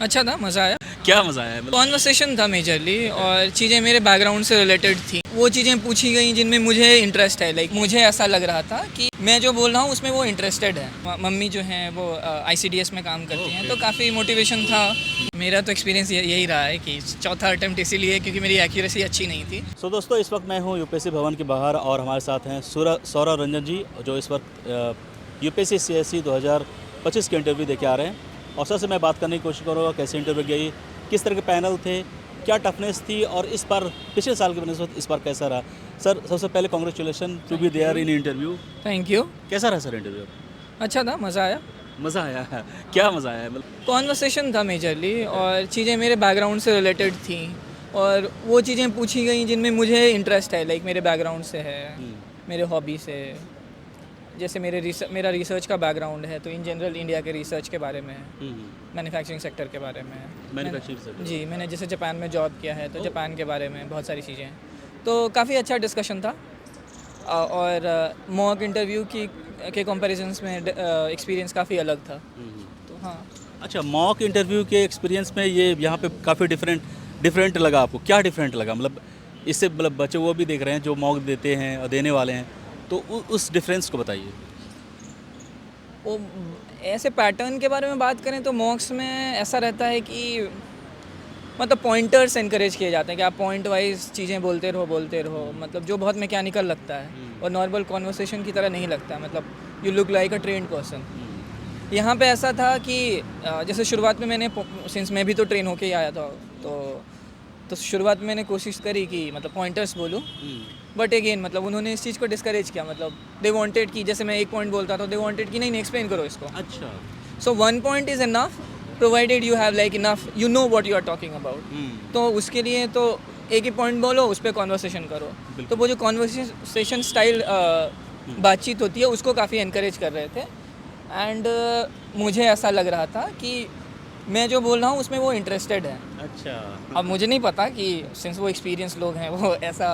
अच्छा था, मज़ा आया। क्या मज़ा आया मतलब? कॉन्वर्सेशन था मेजरली और चीज़ें मेरे बैकग्राउंड से रिलेटेड थी। वो चीज़ें पूछी गई जिनमें मुझे इंटरेस्ट है। लाइक मुझे ऐसा लग रहा था कि मैं जो बोल रहा हूँ उसमें वो इंटरेस्टेड है। मम्मी जो हैं वो आईसीडीएस में काम करती हैं, तो काफ़ी मोटिवेशन था। मेरा तो एक्सपीरियंस यही रहा है कि चौथा अटेम्प्ट इसीलिए क्योंकि मेरी एक्यूरेसी अच्छी नहीं थी। सो दोस्तों, इस वक्त मैं हूँ यूपीएससी भवन के बाहर और हमारे साथ हैं सौरभ रंजन जी, जो इस वक्त यूपीएससी सीएससी 2025 के इंटरव्यू देके आ रहे हैं। और सर से मैं बात करने की कोशिश करूँगा कैसे इंटरव्यू गई, किस तरह के पैनल थे, क्या टफनेस थी और इस बार पिछले साल के बनस्पत इस बार कैसा रहा। सर सबसे पहले congratulation to be there in interview. Thank you. कैसा रहा सर इंटरव्यू? अच्छा था, मज़ा आया। मज़ा आया है। क्या मज़ा आया मतलब? कॉन्वर्सेशन था मेजरली और चीज़ें मेरे बैकग्राउंड से रिलेटेड थी और वो चीज़ें पूछी गई जिनमें मुझे इंटरेस्ट है। लाइक मेरे बैकग्राउंड से है, मेरे हॉबी से। जैसे मेरा रिसर्च का बैकग्राउंड है, तो इन जनरल इंडिया के रिसर्च के बारे में है, मैन्युफैक्चरिंग सेक्टर के बारे में है। Manufacturing sector? जी, मैंने जैसे जापान में जॉब किया है, तो जापान के बारे में बहुत सारी चीज़ें हैं। तो काफ़ी अच्छा डिस्कशन था। और मॉक इंटरव्यू के कंपैरिजन्स में एक्सपीरियंस काफ़ी अलग था। तो हाँ। अच्छा, मॉक इंटरव्यू के एक्सपीरियंस में ये यहाँ पे काफ़ी डिफरेंट लगा आपको? क्या डिफरेंट लगा मतलब? इससे मतलब बच्चे वो भी देख रहे हैं जो मॉक देते हैं और देने वाले हैं, तो उस डिफरेंस को बताइए। वो ऐसे पैटर्न के बारे में बात करें तो मॉक्स में ऐसा रहता है कि मतलब पॉइंटर्स एनकरेज किए जाते हैं कि आप पॉइंट वाइज चीज़ें बोलते रहो, मतलब जो बहुत मैकेनिकल लगता है और नॉर्मल कॉन्वर्सेशन की तरह नहीं लगता है। मतलब you look like a trained person. यहाँ पे ऐसा था कि जैसे शुरुआत में मैंने, सिंस मैं भी तो ट्रेन होके ही आया था, तो शुरुआत में मैंने कोशिश करी कि मतलब पॉइंटर्स बोलूँ। बट अगेन मतलब उन्होंने इस चीज़ को डिस्करेज किया। मतलब दे वांटेड कि जैसे मैं एक पॉइंट बोलता था, दे वांटेड कि नहीं एक्सप्लेन करो इसको। अच्छा। So one point is enough provided you have like enough you know what you are talking about. तो उसके लिए तो एक ही पॉइंट बोलो, उस पर कॉन्वर्सेशन करो। तो वो जो कॉन्वर्सेशन स्टाइल बातचीत होती है उसको काफ़ी इनकरेज कर रहे थे। एंड मुझे ऐसा लग रहा था कि मैं जो बोल रहा हूँ उसमें वो इंटरेस्टेड है। अच्छा। अब मुझे नहीं पता कि सिंस वो एक्सपीरियंस लोग हैं वो ऐसा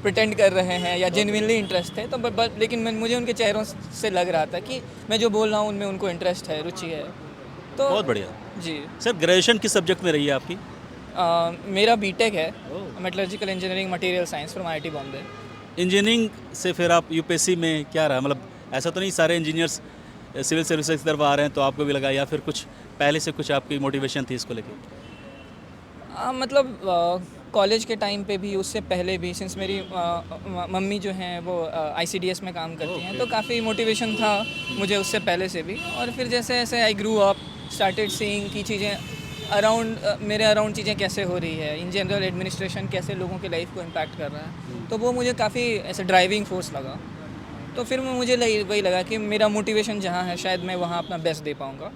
प्रिटेंड कर रहे हैं या जेन्युइनली इंटरेस्ट है, तो लेकिन मुझे उनके चेहरों से लग रहा था कि मैं जो बोल रहा हूँ उनमें उनको इंटरेस्ट है, रुचि है। तो बहुत बढ़िया। जी। सर ग्रेजुएशन किस सब्जेक्ट में रही है आपकी? मेरा बीटेक है, metallurgical engineering material science from IIT Bombay. Engineering से फिर आप यूपीएससी में क्या रहा मतलब? ऐसा तो नहीं सारे इंजीनियर्स सिविल सर्विसेज की तरफ आ रहे हैं तो आपको भी लगा, या फिर कुछ पहले से कुछ आपकी मोटिवेशन थी इसको लेके? मतलब कॉलेज के टाइम पे भी, उससे पहले भी, सिंस मेरी मम्मी जो हैं वो आईसीडीएस में काम करती हैं, तो काफ़ी मोटिवेशन था मुझे उससे पहले से भी। और फिर जैसे जैसे आई ग्रू अप, स्टार्टेड सीइंग की चीज़ें अराउंड, मेरे अराउंड चीज़ें कैसे हो रही है, इन जनरल एडमिनिस्ट्रेशन कैसे लोगों की लाइफ को इम्पैक्ट कर रहा है, तो वो मुझे काफ़ी ऐसे ड्राइविंग फोर्स लगा। तो फिर मुझे वही लगा कि मेरा मोटिवेशन जहाँ है शायद मैं वहाँ अपना बेस्ट दे पाऊँगा।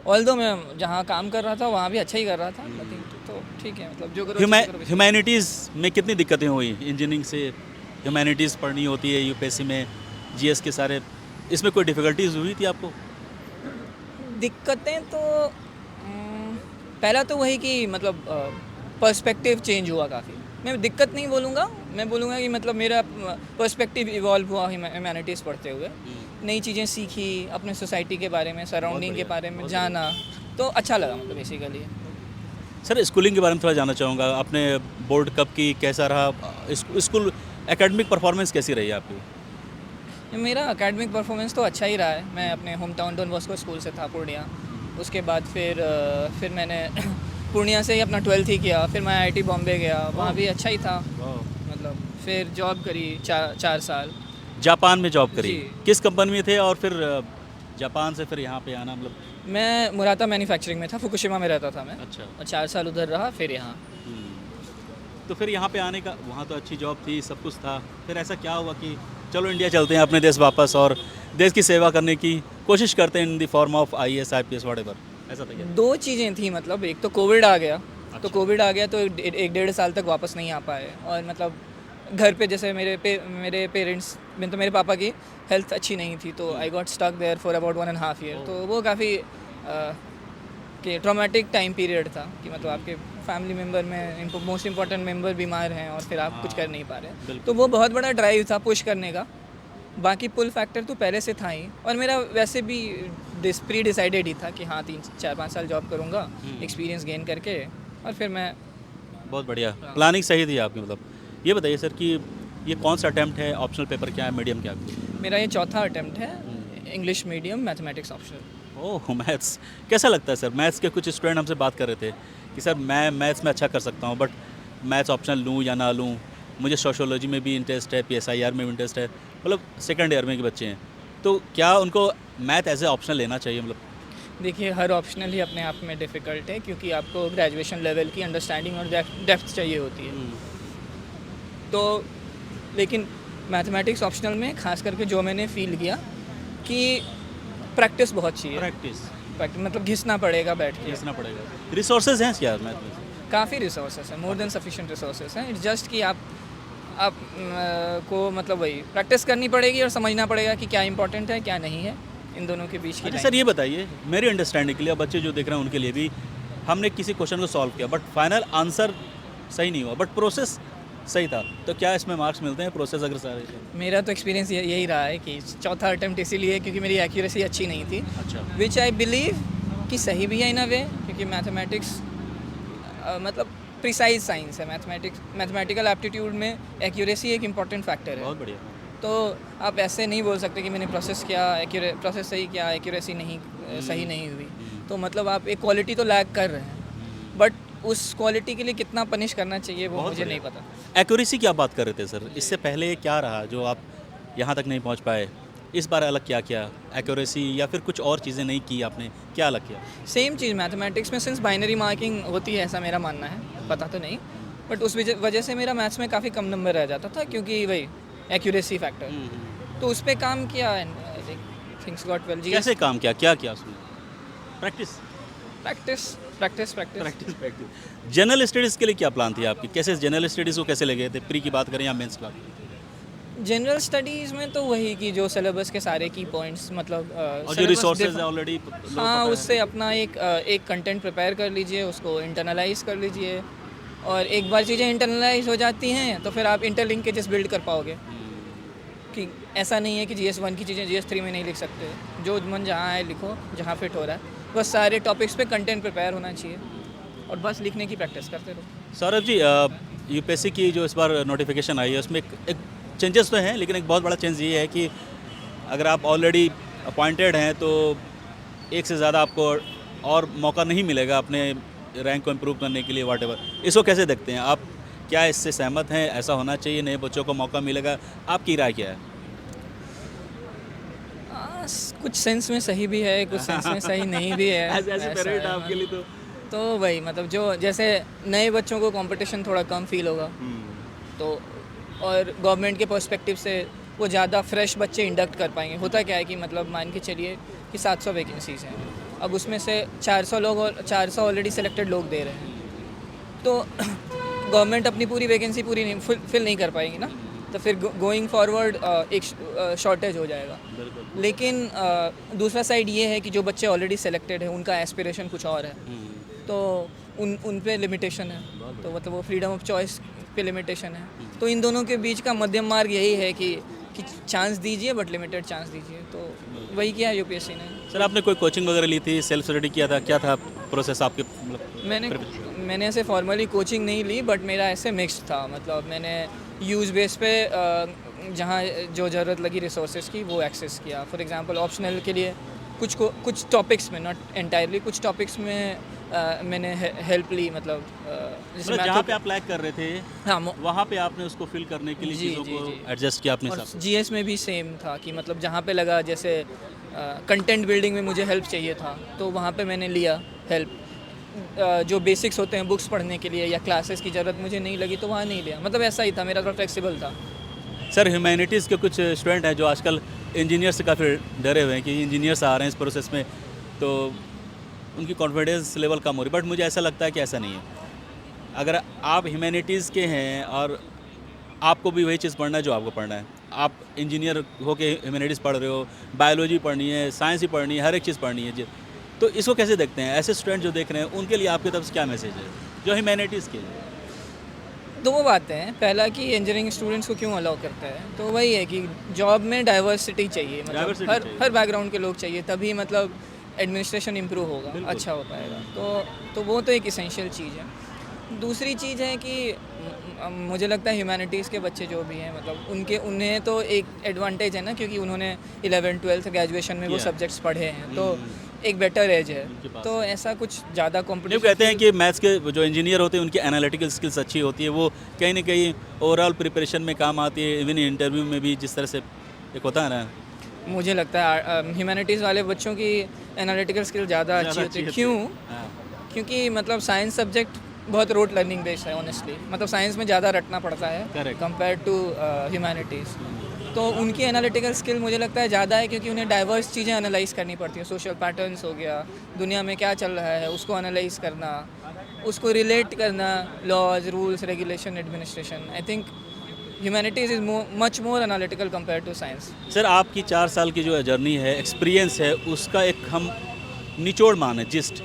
ऑल्दो मैं जहाँ काम कर रहा था वहाँ भी अच्छा ही कर रहा था, लेकिन तो ठीक है, मतलब जो करो अच्छे से करो। ह्यूमैनिटीज़ में कितनी दिक्कतें हुई? इंजीनियरिंग से ह्यूमैनिटीज़ पढ़नी होती है यूपीएससी में, जीएस के सारे, इसमें कोई डिफ़िकल्टीज हुई थी आपको? दिक्कतें तो पहला तो वही कि मतलब पर्सपेक्टिव चेंज हुआ काफ़ी। मैं दिक्कत नहीं बोलूँगा, मैं बोलूँगा कि मतलब मेरा पर्सपेक्टिव इवॉल्व हुआ ह्यूमैनिटीज़ पढ़ते हुए। नई चीज़ें सीखी, अपने सोसाइटी के बारे में, सराउंडिंग के बारे में जाना, तो अच्छा लगा मतलब बेसिकली। सर स्कूलिंग के बारे में थोड़ा जानना चाहूँगा। आपने बोर्ड कब की, कैसा रहा स्कूल, एकेडमिक परफॉर्मेंस कैसी रही आपकी? मेरा एकेडमिक परफॉर्मेंस तो अच्छा ही रहा है। मैं अपने home town Don Bosco school से था, पूर्णिया। उसके बाद फिर मैंने पूर्णिया से ही अपना 12th ही किया। फिर मैं आईआईटी बॉम्बे गया, वहाँ भी अच्छा ही था। मतलब फिर जॉब करी 4 साल। जापान में जॉब करी? जी। किस कंपनी में थे और फिर जापान से फिर यहाँ पे आना मतलब? मैं मुराता मैन्युफैक्चरिंग में था, फुकुशिमा में रहता था मैं। अच्छा। और 4 साल उधर रहा, फिर यहाँ। तो फिर यहाँ पे आने का, वहाँ तो अच्छी जॉब थी, सब कुछ था, फिर ऐसा क्या हुआ कि चलो इंडिया चलते हैं अपने देश वापस और देश की सेवा करने की कोशिश करते हैं in the form of IAS IPS whatever, ऐसा था क्या? 2 चीज़ें थी, मतलब एक तो कोविड आ गया। तो अच्छा। कोविड आ गया तो 1 डेढ़ साल तक वापस नहीं आ पाए। और मतलब घर पे जैसे मेरे पेरेंट्स में, तो मेरे पापा की हेल्थ अच्छी नहीं थी, तो I got stuck there for about 1.5 year. तो वो काफ़ी कि ट्रॉमेटिक टाइम पीरियड था कि मतलब आपके फैमिली मेम्बर में मोस्ट इंपॉर्टेंट मेम्बर बीमार हैं और फिर आप कुछ कर नहीं पा रहे। बिल्कुल। तो वो बहुत बड़ा ड्राइव था पुश करने का। बाकी पुल फैक्टर तो पहले से था ही, और मेरा वैसे भी प्री डिसाइडेड ही था कि हाँ 3-4-5 साल जॉब करूँगा एक्सपीरियंस गेन करके, और फिर मैं बहुत बढ़िया, प्लानिंग सही थी आपकी। मतलब ये बताइए सर कि ये कौन सा अटैम्प्ट है, ऑप्शनल पेपर क्या है, मीडियम क्या है? मेरा ये चौथा अटेम्प्ट है, इंग्लिश मीडियम मैथमेटिक्स ऑप्शनल। ओह मैथ्स, कैसा लगता है सर? मैथ्स के कुछ स्टूडेंट हमसे बात कर रहे थे कि सर मैं मैथ्स में अच्छा कर सकता हूँ, बट मैथ्स ऑप्शनल लूँ या ना लूँ, मुझे सोशियोलॉजी में भी इंटरेस्ट है, PSIR में भी इंटरेस्ट है, मतलब सेकंड ईयर में के बच्चे हैं, तो क्या उनको मैथ एज ए ऑप्शनल लेना चाहिए? मतलब देखिए, हर ऑप्शनल ही अपने आप में डिफ़िकल्ट है, क्योंकि आपको ग्रेजुएशन लेवल की अंडरस्टैंडिंग और डेप्थ चाहिए होती है। तो लेकिन मैथमेटिक्स ऑप्शनल में ख़ास करके जो मैंने फ़ील किया कि प्रैक्टिस बहुत चाहिए। प्रैक्टिस मतलब घिसना पड़ेगा बैठ के। घिसना पड़ेगा। रिसोर्सेज हैं क्या मैथ में? काफ़ी रिसोर्सेस हैं, मोर देन सफिशिएंट रिसोर्सेस हैं। इट्स जस्ट कि आप को मतलब वही प्रैक्टिस करनी पड़ेगी और समझना पड़ेगा कि क्या इंपॉर्टेंट है क्या नहीं है, इन दोनों के बीच की अच्छा लाइन। सर ये बताइए, मेरी अंडरस्टैंडिंग के लिए, बच्चे जो देख रहे हैं उनके लिए भी, हमने किसी क्वेश्चन को सॉल्व किया बट फाइनल आंसर सही नहीं हुआ, बट प्रोसेस सही था, तो क्या इसमें मार्क्स मिलते हैं प्रोसेस अगर सारे? मेरा तो एक्सपीरियंस यही रहा है कि चौथा अटेम्प्ट इसीलिए क्योंकि मेरी एक्यूरेसी अच्छी नहीं थी, अच्छा, विच आई बिलीव कि सही भी है इन अ वे, क्योंकि मैथमेटिक्स मतलब प्रिसाइज साइंस है। मैथमेटिकल एप्टीट्यूड में एक्यूरेसी एक इम्पॉर्टेंट फैक्टर है। बहुत बढ़िया। तो आप ऐसे नहीं बोल सकते कि मैंने प्रोसेस प्रोसेस सही किया, एक्यूरेसी नहीं सही नहीं हुई, तो मतलब आप एक क्वालिटी तो लैग कर रहे हैं, बट उस क्वालिटी के लिए कितना पनिश करना चाहिए वो बहुत मुझे बढ़िया। नहीं पता। एक्यूरेसी की आप बात कर रहे थे सर, इससे पहले क्या रहा जो आप यहाँ तक नहीं पहुँच पाए? इस बार अलग क्या किया? एक्यूरेसी या फिर कुछ और चीज़ें नहीं की आपने, क्या अलग किया? सेम चीज़ मैथमेटिक्स में सिंस बाइनरी मार्किंग होती है, ऐसा मेरा मानना है, पता तो नहीं, बट उस वजह से मेरा मैथ्स में काफ़ी कम नंबर रह जाता था, क्योंकि वही एक्यूरेसी फैक्टर। तो उस पर काम किया एंड थिंग्स गॉट वेल। कैसे काम किया, क्या किया उसमें? Practice practice practice practice practice practice. General studies के लिए क्या प्लान थी आपकी? कैसे जनरल स्टडीज़ को कैसे ले गए थे? प्री की बात करें या मेंस की बात करें? जनरल स्टडीज़ में तो वही कि जो सिलेबस के सारे की पॉइंट्स मतलब और जो syllabus रिसोर्सेज है ऑलरेडी हाँ, उससे अपना एक कंटेंट प्रिपेयर कर लीजिए, उसको इंटरनलाइज कर लीजिए, और एक बार चीज़ें इंटरनलाइज हो जाती हैं तो फिर आप इंटरलिंकेजेस बिल्ड कर पाओगे। कि ऐसा नहीं है कि GS1 की चीज़ें GS3 में नहीं लिख सकते, जो मन जहाँ है लिखो, जहाँ फिट हो रहा है, बस सारे टॉपिक्स पे कंटेंट प्रिपेयर होना चाहिए और बस लिखने की प्रैक्टिस करते रहो। सौरभ जी, यूपीएससी की जो इस बार नोटिफिकेशन आई है उसमें एक चेंजेस तो हैं, लेकिन एक बहुत बड़ा चेंज ये है कि अगर आप ऑलरेडी अपॉइंटेड हैं तो एक से ज़्यादा आपको और मौका नहीं मिलेगा अपने रैंक को इम्प्रूव करने के लिए, वॉटेवर। इसको कैसे देखते हैं आप? क्या इससे सहमत हैं? ऐसा होना चाहिए, नए बच्चों को मौका मिलेगा? आपकी राय क्या है? कुछ सेंस में सही भी है, कुछ सेंस में सही नहीं भी है। ऐसे ऐसा है, आपके लिए तो वही मतलब जो जैसे नए बच्चों को कंपटीशन थोड़ा कम फील होगा, तो और गवर्नमेंट के पर्सपेक्टिव से वो ज़्यादा फ्रेश बच्चे इंडक्ट कर पाएंगे। होता क्या है कि मतलब मान के चलिए कि 700 वैकेंसीज हैं, अब उसमें से 400 ऑलरेडी सिलेक्टेड लोग दे रहे हैं, तो गवर्नमेंट अपनी पूरी वैकेंसी पूरी नहीं फिल नहीं कर पाएंगी ना, तो फिर गोइंग फॉरवर्ड एक शॉर्टेज हो जाएगा। लेकिन दूसरा साइड ये है कि जो बच्चे ऑलरेडी सिलेक्टेड हैं उनका एस्पिरेशन कुछ और है, तो उन पे लिमिटेशन है, तो मतलब वो फ्रीडम ऑफ चॉइस पे लिमिटेशन है। तो इन दोनों के बीच का मध्यम मार्ग यही है कि चांस दीजिए बट लिमिटेड चांस दीजिए, तो वही किया यूपीएससी ने। सर आपने कोई कोचिंग वगैरह ली थी, सेल्फ स्टडी किया था, क्या था प्रोसेस आपके? मैंने ऐसे फॉर्मली कोचिंग नहीं ली, बट मेरा ऐसे मिक्स्ड था। मतलब मैंने यूज़ बेस पे जहाँ जो ज़रूरत लगी रिसोर्सेज की वो एक्सेस किया। फॉर एग्जांपल ऑप्शनल के लिए कुछ टॉपिक्स में, नॉट एंटायरली, कुछ टॉपिक्स में मैंने हेल्प ली। मतलब मतलब जहाँ पे आप लैग कर रहे थे, हाँ, वहाँ पे आपने उसको फिल करने के लिए चीज़ों को एडजस्ट किया अपने और हिसाब से? जीएस में भी सेम था कि मतलब जहाँ पे लगा, जैसे कंटेंट बिल्डिंग में मुझे हेल्प चाहिए था तो वहाँ पे मैंने लिया हेल्प। जो बेसिक्स होते हैं बुक्स पढ़ने के लिए या क्लासेस की ज़रूरत मुझे नहीं लगी तो वहाँ नहीं लिया। मतलब ऐसा ही था, मेरा थोड़ा फ्लेक्सिबल था। सर ह्यूमैनिटीज़ के कुछ स्टूडेंट हैं जो आजकल इंजीनियर से काफ़ी डरे हुए हैं कि इंजीनियर्स आ रहे हैं इस प्रोसेस में, तो उनकी कॉन्फिडेंस लेवल कम हो रही है, बट मुझे ऐसा लगता है कि ऐसा नहीं है। अगर आप ह्यूमैनिटीज़ के हैं और आपको भी वही चीज़ पढ़ना है जो आपको पढ़ना है, आप इंजीनियर होके ह्यूमैनिटीज़ पढ़ रहे हो, बायोलॉजी पढ़नी है, साइंस ही पढ़नी है, हर एक चीज़ पढ़नी है, तो इसको कैसे देखते हैं? ऐसे स्टूडेंट जो देख रहे हैं उनके लिए आपकी तरफ से क्या मैसेज है जो ह्यूमैनिटीज़ के लिए? दो बातें हैं। पहला कि इंजीनियरिंग स्टूडेंट्स को क्यों अलाउ करता है, तो वही है कि जॉब में डाइवर्सिटी चाहिए, मतलब Diversity हर चाहिए। हर बैकग्राउंड के लोग चाहिए, तभी मतलब एडमिनिस्ट्रेशन इम्प्रूव होगा, बिल्कुल। अच्छा हो पाएगा। तो वो तो एक इसेंशियल चीज़ है। दूसरी चीज़ है कि मुझे लगता है ह्यूमैनिटीज़ के बच्चे जो भी हैं, मतलब उन्हें तो एक एडवांटेज है ना, क्योंकि उन्होंने 11th-12th ग्रेजुएशन में वो किया। सब्जेक्ट्स पढ़े हैं, तो एक बेटर एज है। उनके पास तो ऐसा कुछ ज़्यादा जब कॉम्पिटिशन कहते हैं कि मैथ्स के जो इंजीनियर होते हैं उनकी एनालिटिकल स्किल्स अच्छी होती है, वो कहीं ना कहीं ओवरऑल प्रिपरेशन में काम आती है, इवन इंटरव्यू में भी जिस तरह से एक होता है ना। मुझे लगता है ह्यूमैनिटीज़ वाले बच्चों की एनालिटिकल स्किल ज़्यादा अच्छी होती है। क्यों? हाँ, क्योंकि मतलब साइंस सब्जेक्ट बहुत रोट लर्निंग बेस्ड है ऑनेस्टली, मतलब साइंस में ज़्यादा रटना पड़ता है Correct. Compare to humanities. तो उनकी एनालिटिकल स्किल मुझे लगता है ज़्यादा है, क्योंकि उन्हें डाइवर्स चीज़ें एनालाइज करनी पड़ती हैं। सोशल पैटर्न्स हो गया, दुनिया में क्या चल रहा है उसको एनालाइज करना, उसको रिलेट करना, laws, rules, regulation, administration. I think humanities is much more analytical compare to science. Sir आपकी 4 साल की जो जर्नी है, एक्सपीरियंस है, उसका एक हम निचोड़ माने जिस्ट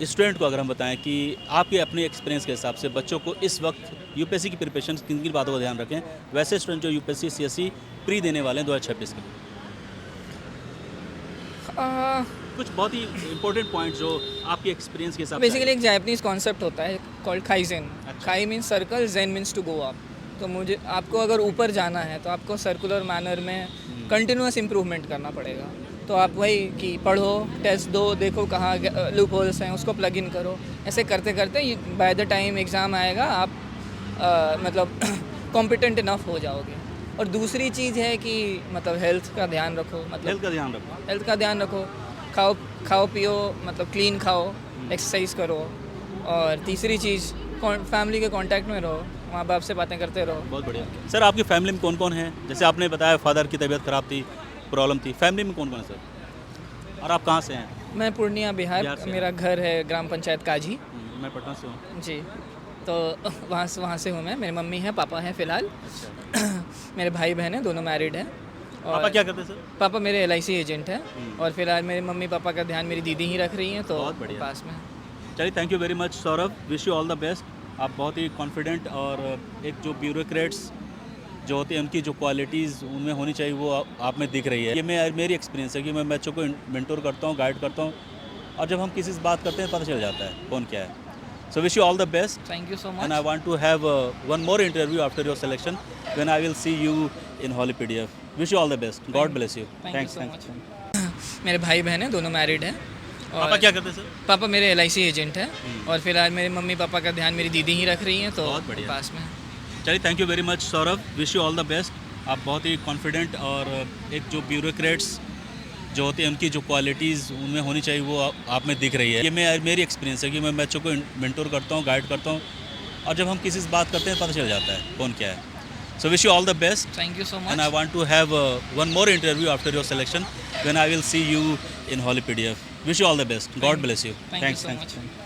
स्टूडेंट को अगर हम बताएं कि आपके अपने एक्सपीरियंस के हिसाब से बच्चों को इस वक्त यूपीएससी की प्रिपरेशन किन किन बातों का ध्यान रखें, वैसे स्टूडेंट जो यूपीएससी सीएससी प्री देने वाले हैं 2026 के लिए, कुछ बहुत ही इंपॉर्टेंट पॉइंट जो आपके एक्सपीरियंस के हिसाब से बेसिकली एक जापानीज कॉन्सेप्ट होता है कॉल्ड काइजेन। अच्छा। Kai means circle, zen means to go up. तो मुझे आपको अगर ऊपर जाना है तो आपको सर्कुलर मैनर में कंटिन्यूस इम्प्रूवमेंट करना पड़ेगा। तो आप वही कि पढ़ो, टेस्ट दो, देखो कहाँ लूप होल्स हैं, उसको प्लग इन करो। ऐसे करते करते बाय द टाइम एग्ज़ाम आएगा आप मतलब कॉम्पिटेंट इनफ हो जाओगे। और दूसरी चीज़ है कि मतलब हेल्थ का ध्यान रखो, मतलब हेल्थ का ध्यान रखो। हेल्थ का ध्यान रखो, खाओ पियो, मतलब क्लीन खाओ, एक्सरसाइज करो। और तीसरी चीज़ फैमिली के कांटेक्ट में रहो, माँ बाप से बातें करते रहो। बहुत बढ़िया। सर आपकी फैमिली में कौन कौन है? जैसे आपने बताया फादर की तबीयत ख़राब थी, प्रॉब्लम थी, फैमिली में कौन कौन है सर? और आप कहाँ से हैं? मैं पूर्णिया बिहार बिहार, से मेरा घर है ग्राम पंचायत काजी। मैं पटना से हूँ। जी, तो वहाँ से हूँ मैं। मेरी मम्मी है, पापा हैं फ़िलहाल। अच्छा। मेरे भाई बहन हैं, दोनों मैरिड हैं। पापा क्या करते हैं सर? पापा मेरे LIC एजेंट हैं। और फिलहाल मेरे मम्मी पापा का ध्यान मेरी दीदी ही रख रही हैं, तो बहुत बढ़िया। पास में। चलिए, thank you very much Saurabh, wish you all the best. आप बहुत ही कॉन्फिडेंट और एक जो ब्यूरोक्रेट्स जो होते हैं उनकी जो क्वालिटीज़ उनमें होनी चाहिए वो आप में दिख रही है। ये मेरी एक्सपीरियंस है कि मैं बच्चों को मेंटोर करता हूँ, गाइड करता हूँ, और जब हम किसी से बात करते हैं पता चल जाता है कौन क्या है। So wish you all the best thank you so and I much. want to have one more interview after your selection when I will see you in Holly PDF. Wish you all the best. God bless you. Thank you Thanks. So Thanks. Much. मेरे भाई बहन हैं, दोनों married हैं। पापा क्या करते हैं सर? पापा मेरे LIC एजेंट हैं। और फिलहाल मेरे मम्मी पापा का ध्यान मेरी दीदी ही रख रही हैं, तो बहुत बढ़िया। पास में। चलिए, thank you very much Saurabh, wish you all the best. आप बहुत ही कॉन्फिडेंट और एक जो ब्यूरोक्रेट्स जो होते हैं उनकी जो क्वालिटीज़ उनमें होनी चाहिए वो आप में दिख रही है। ये मेरी एक्सपीरियंस है कि मैं बच्चों को मेंटोर करता हूँ, गाइड करता हूँ, और जब हम किसी से बात करते हैं पता चल जाता है कौन क्या है। So wish you all the best thank you so and I much. want to have one more interview after your selection when I will see you in Holly PDF. Wish you all the best. God bless you. Thank you Thanks. So Thanks. Much.